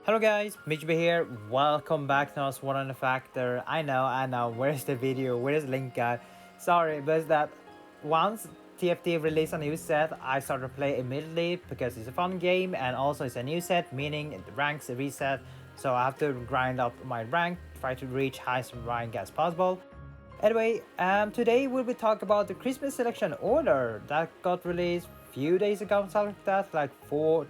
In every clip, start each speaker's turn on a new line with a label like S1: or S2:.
S1: Hello guys, MikuChibi here. Welcome back to another One on the Factor. I know. Where's the video? Where's the link, guy? Sorry, but it's that once TFT released a new set, I started to play immediately because it's a fun game and also it's a new set, meaning the ranks reset. So I have to grind up my rank, try to reach highest rank as possible. Anyway, today we'll be talking about the Christmas selection order that got released few days ago, something like that, like 4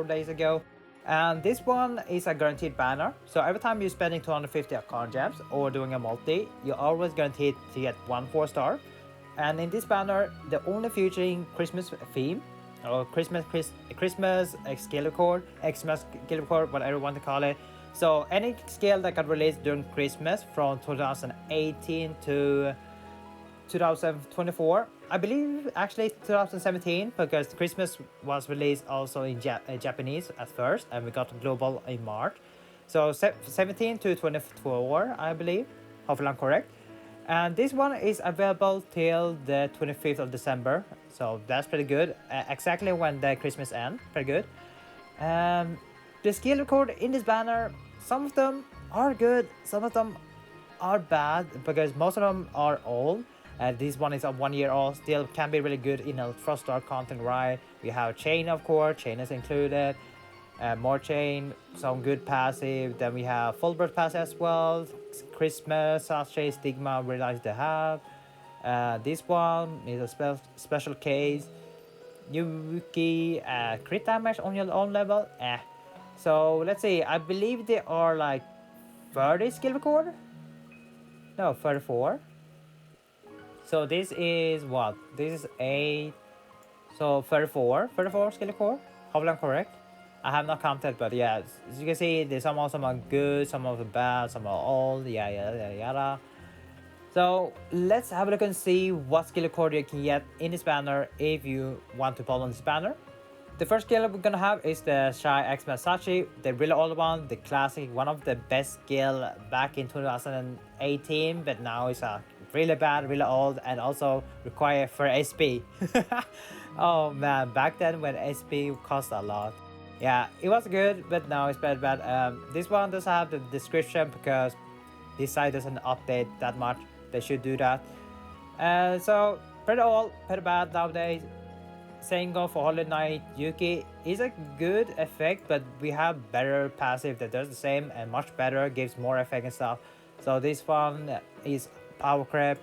S1: days ago. And this one is a guaranteed banner, so every time you're spending 250 card gems or doing a multi, you're always guaranteed to get 1 4-star. And in this banner, the only featuring Christmas theme or Christmas skill record, Xmas skill record, whatever you want to call it. So any skill that got released during Christmas from 2018 to 2024, I believe actually 2017, because Christmas was released also in Japanese at first and we got global in March. So 17 to 24, I believe, hopefully I'm correct. And this one is available till the 25th of December, so that's pretty good, exactly when the Christmas ends, pretty good. The skill record in this banner, some of them are good, some of them are bad because most of them are old. This one is a 1 year old, still can be really good in a first star content, right? We have chain, of course, chain is included, more chain, some good passive. Then we have full birth pass as well, Christmas, Sachet, Stigma, really nice to have. This one is a special case. Yuki, crit damage on your own level. So let's see, I believe they are like 30 skill record. No, 34. So this is what? This is 8. So 34 skill record. Hopefully I'm correct. I have not counted, but yeah, as you can see, there's some of them are good, some of them bad, some are old, yada. So let's have a look and see what skill record you can get in this banner if you want to follow this banner. The first skill we're gonna have is the Shy X Masachi, the really old one, the classic, one of the best skill back in 2018, but now it's a really bad, really old, and also require for SP. Oh man, back then when SP cost a lot. Yeah, it was good, but now it's very bad. This one doesn't have the description because this site doesn't update that much. They should do that. So pretty old, pretty bad nowadays. Sengo for Holy Knight Yuki is a good effect, but we have better passive that does the same and much better, gives more effect and stuff. So this one is power creep.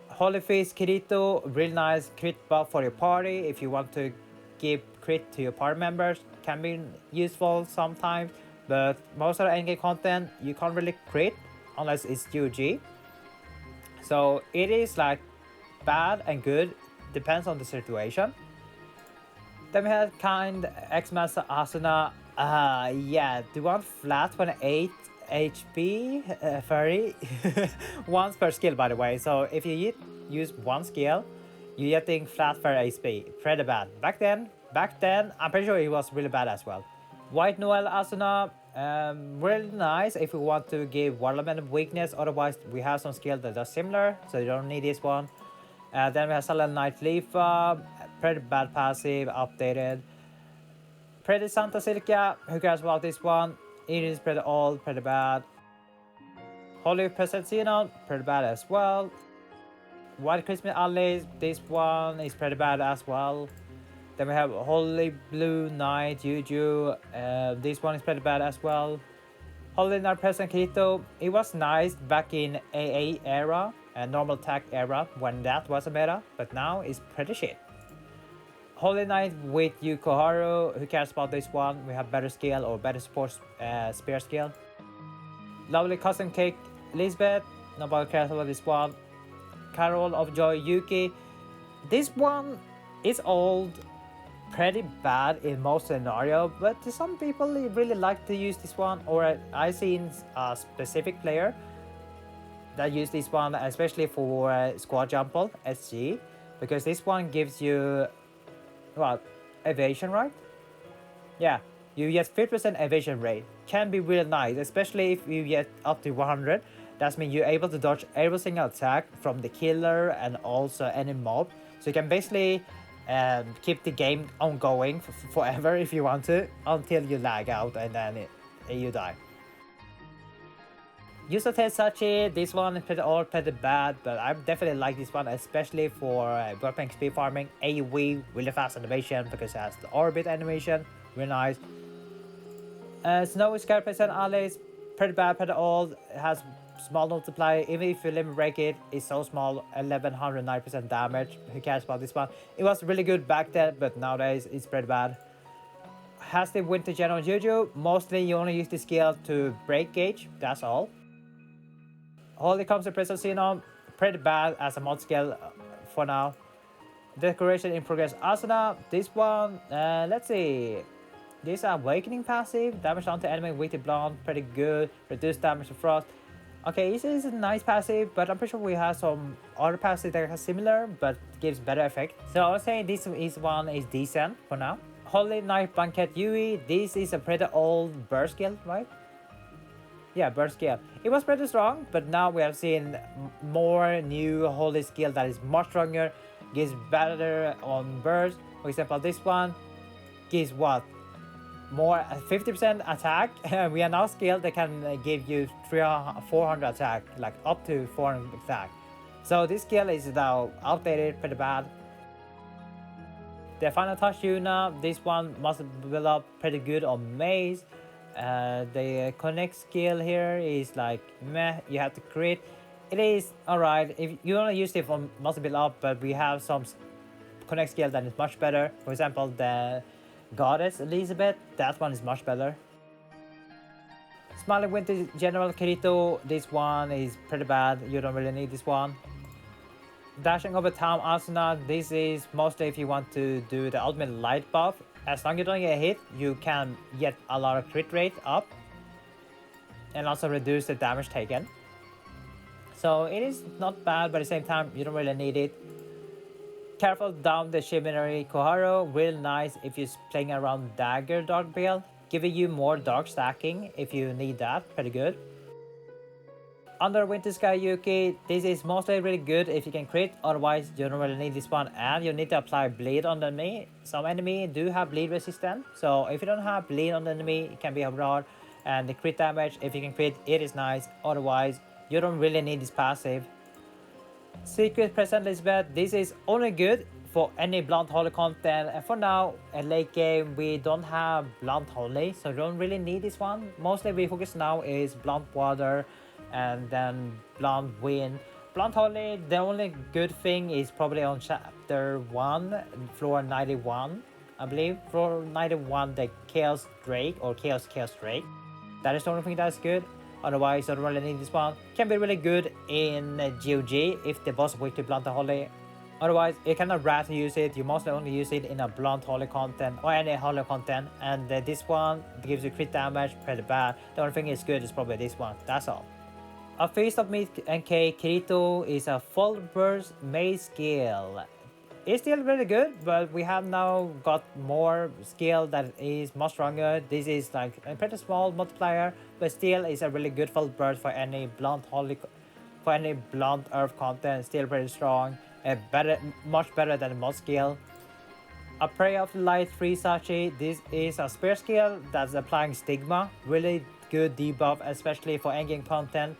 S1: Holy Feast Kirito, really nice crit buff for your party. If you want to give crit to your party members, can be useful sometimes, but most of the endgame content you can't really crit unless it's UG. So it is like bad and good, depends on the situation. Then we have kind X-Master Asuna. Yeah, the one flat 28 HP, 30 once per skill, by the way. So if you use one skill, you're getting flat 30 HP. Pretty bad. Back then, I'm pretty sure it was really bad as well. White Noel Asuna, really nice if you want to give one element of weakness. Otherwise, we have some skills that are similar, so you don't need this one. Then we have Silent Night Leafa, pretty bad passive, updated. Pretty Santa Silica, who cares about this one? It is pretty old, pretty bad. Holy Presenzino, pretty bad as well. White Christmas Allies, this one is pretty bad as well. Then we have Holy Blue Knight Juju, this one is pretty bad as well. Holy Knight Present Kirito, it was nice back in AA era and normal attack era when that was a meta, but now it's pretty shit. Holy Knight with Yukoharu, who cares about this one? We have better skill or better support spear skill. Lovely Custom Cake Lisbeth, nobody cares about this one. Carol of Joy Yuki, this one is old, pretty bad in most scenario, but some people really like to use this one, or I seen a specific player that use this one especially for squad jumble SG, because this one gives you what, evasion, right? Yeah, you get 50% evasion rate, can be really nice, especially if you get up to 100. That means you're able to dodge every single attack from the killer and also any mob, so you can basically keep the game ongoing forever if you want to, until you lag out and then you die. User Sachi, this one is pretty bad, but I definitely like this one, especially for weapon speed farming, AoE, really fast animation because it has the orbit animation, really nice. Snowy Scarface allies, pretty bad, pretty old. It has small multiplier. Even if you limit break it, it's so small, 1109% damage. Who cares about this one? It was really good back then, but nowadays it's pretty bad. Has the Winter General Juju. Mostly you only use the skill to break gauge, that's all. Holy Comes to Prison Xenon, pretty bad as a mod skill for now. Decoration in Progress Asuna, this one, let's see. This Awakening passive, damage onto enemy with the blonde, pretty good. Reduced damage to frost. Okay, this is a nice passive, but I'm pretty sure we have some other passive that are similar, but gives better effect. So I would say this one is decent for now. Holy Knight Banquet Yui, this is a pretty old burst skill, right? Yeah, burst skill. It was pretty strong, but now we have seen more new holy skill that is much stronger, gives better on burst. For example, this one gives what? More 50% attack. We are now skilled that can give you 400 attack, like up to 400 attack. So this skill is now outdated, pretty bad. The Final Touch Yuna, this one must build up pretty good on maze. The connect skill here is like meh, you have to crit. It is alright, if you only use it for must build up, but we have some connect skill that is much better. For example, the Goddess Elizabeth, that one is much better. Smiling Winter General Kirito, this one is pretty bad, you don't really need this one. Dashing over Town Asuna, this is mostly if you want to do the ultimate light buff. As long as you don't get hit, you can get a lot of crit rate up and also reduce the damage taken. So it is not bad, but at the same time, you don't really need it. Careful down the Shiminari Koharu, real nice if you're playing around Dagger Dark build, giving you more dark stacking if you need that, pretty good. Under Winter Sky Yuki, this is mostly really good if you can crit, otherwise you don't really need this one, and you need to apply bleed on the enemy. Some enemy do have bleed resistance, so if you don't have bleed on the enemy, it can be hard. And the crit damage, if you can crit, it is nice, otherwise you don't really need this passive. Secret Present Elizabeth, this is only good for any Blunt Holy content, and for now, at late game, we don't have Blunt Holy, so you don't really need this one. Mostly we focus now is Blunt Water, and then Blunt Wind. Blunt Holy, the only good thing is probably on chapter 1, floor 91, I believe. Floor 91, the Chaos Drake or Chaos Drake. That is the only thing that's good. Otherwise, I don't really need this one. Can be really good in GOG if the boss is weak to Blunt Holy. Otherwise, you cannot rather use it. You mostly only use it in a Blunt Holy content or any Holy content. And this one gives you crit damage, pretty bad. The only thing is good is probably this one. That's all. A Feast of Meat and Cake Kirito is a full burst maze skill. It's still really good, but we have now got more skill that is much stronger. This is like a pretty small multiplier, but still is a really good full burst for any Blunt Earth content. Still pretty strong, much better than the mod skill. A Prey of Light 3 Sachi, this is a spear skill that's applying Stigma. Really good debuff, especially for endgame content.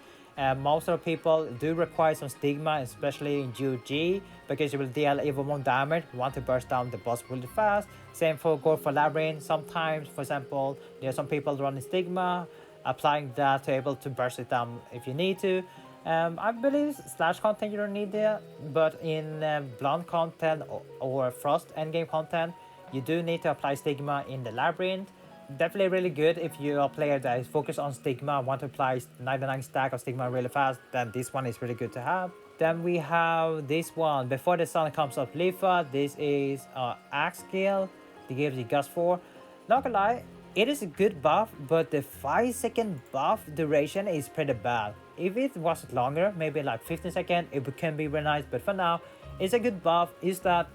S1: Most of the people do require some Stigma, especially in GOG, because you will deal even more damage. You want to burst down the boss really fast. Same for go for Labyrinth. Sometimes, for example, there are some people running Stigma, applying that to able to burst it down if you need to. I believe Slash content you don't need there, but in Blunt content or Frost endgame content, you do need to apply Stigma in the Labyrinth. Definitely really good if you're a player that is focused on Stigma, want to apply 99 stack of Stigma really fast, then this one is really good to have. Then we have this one, Before the Sun Comes Up Lifa. This is Axe skill, it gives you Gust 4. Not gonna lie, it is a good buff, but the 5-second buff duration is pretty bad. If it was longer, maybe like 15 seconds, it can be really nice, but for now, it's a good buff. Is that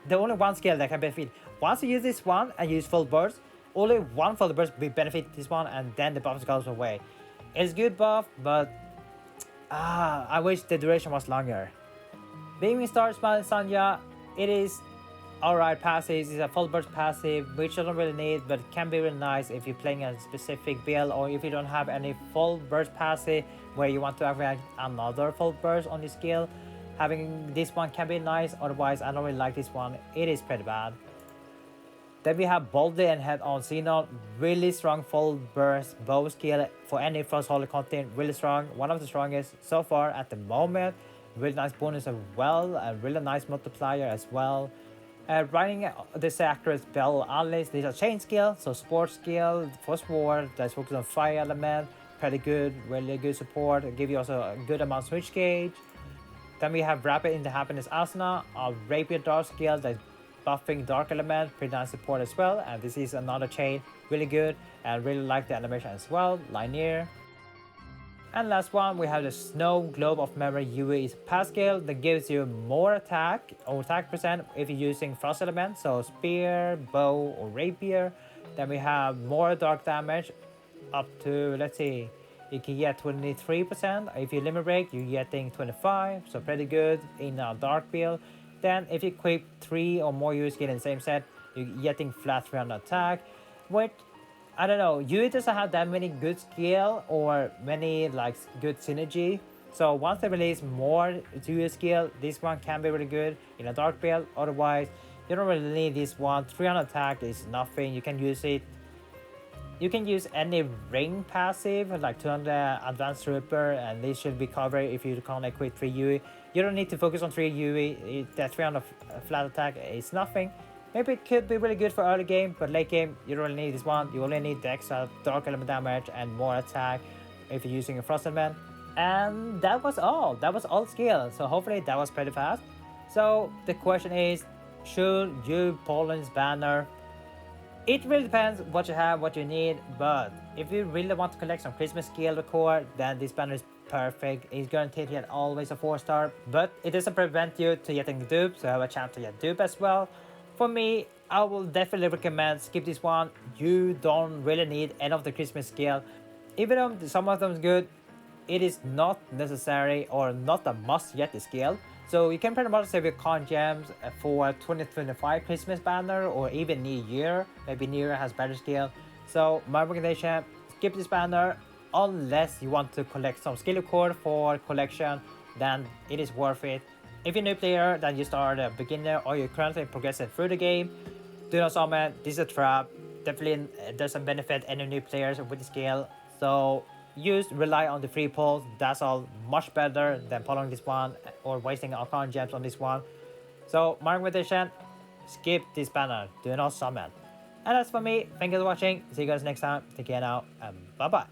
S1: the only one skill that can benefit. Once you use this one and use full burst, only one full burst will benefit this one, and then the buff goes away. It's good buff, but I wish the duration was longer. Beaming Star Smile Sanya, it is Alright, passive is a full burst passive, which you don't really need, but can be really nice if you're playing a specific build or if you don't have any full burst passive where you want to activate another full burst on your skill. Having this one can be nice, otherwise I don't really like this one, it is pretty bad. Then we have Boldly and Head on Xenon, really strong full burst bow skill for any Frost Holy content, really strong, one of the strongest so far at the moment. Really nice bonus as well, a really nice multiplier as well. Running this accurate spell unleash, these are chain skill, so support skill for sword that's focused on fire element, pretty good, really good support, give you also a good amount of switch gauge. Then we have Rapid into Happiness Asana, a rapier dark skill that's buffing dark element, pretty nice support as well, and this is another chain, really good, and really like the animation as well, linear. And last one, we have the Snow Globe of Memory UE is a pass skill that gives you more attack or attack percent if you're using frost element, so spear, bow, or rapier. Then we have more dark damage up to, let's see, you can get 23%. If you limit break, you're getting 25, so pretty good in a dark build. Then if you equip 3 or more UE skill in the same set, you're getting flat 300 attack, which I don't know, UE doesn't have that many good skill or many like good synergy. So once they release more UE skill, this one can be really good in a dark build. Otherwise, you don't really need this one. 300 attack is nothing. You can use it. You can use any ring passive like 200 advanced trooper, and this should be covered if you can't equip 3 UE. You don't need to focus on 3 UE. That 300 flat attack is nothing. Maybe it could be really good for early game, but late game, you don't really need this one. You only need the extra dark element damage and more attack if you're using a frost element. And that was all. That was all skill. So hopefully that was pretty fast. So the question is, should you Poland's banner? It really depends what you have, what you need, but if you really want to collect some Christmas skill record, then this banner is perfect. It's guaranteed to get always a 4-star, but it doesn't prevent you to getting dupe, so you have a chance to get dupe as well. For me, I will definitely recommend skip this one. You don't really need any of the Christmas skill. Even though some of them is good, it is not necessary or not a must get the skill. So you can pretty much save your con gems for 2025 Christmas banner or even New Year. Maybe New Year has better skill. So my recommendation, skip this banner unless you want to collect some skill record for collection, then it is worth it. If you're a new player, then you start a beginner or you're currently progressing through the game, do not summon, this is a trap. Definitely doesn't benefit any new players with the skill. So rely on the free pulls, that's all much better than following this one or wasting Arcana gems on this one. So my recommendation, skip this banner, do not summon. And that's for me, thank you for watching, see you guys next time, take care now, and bye bye.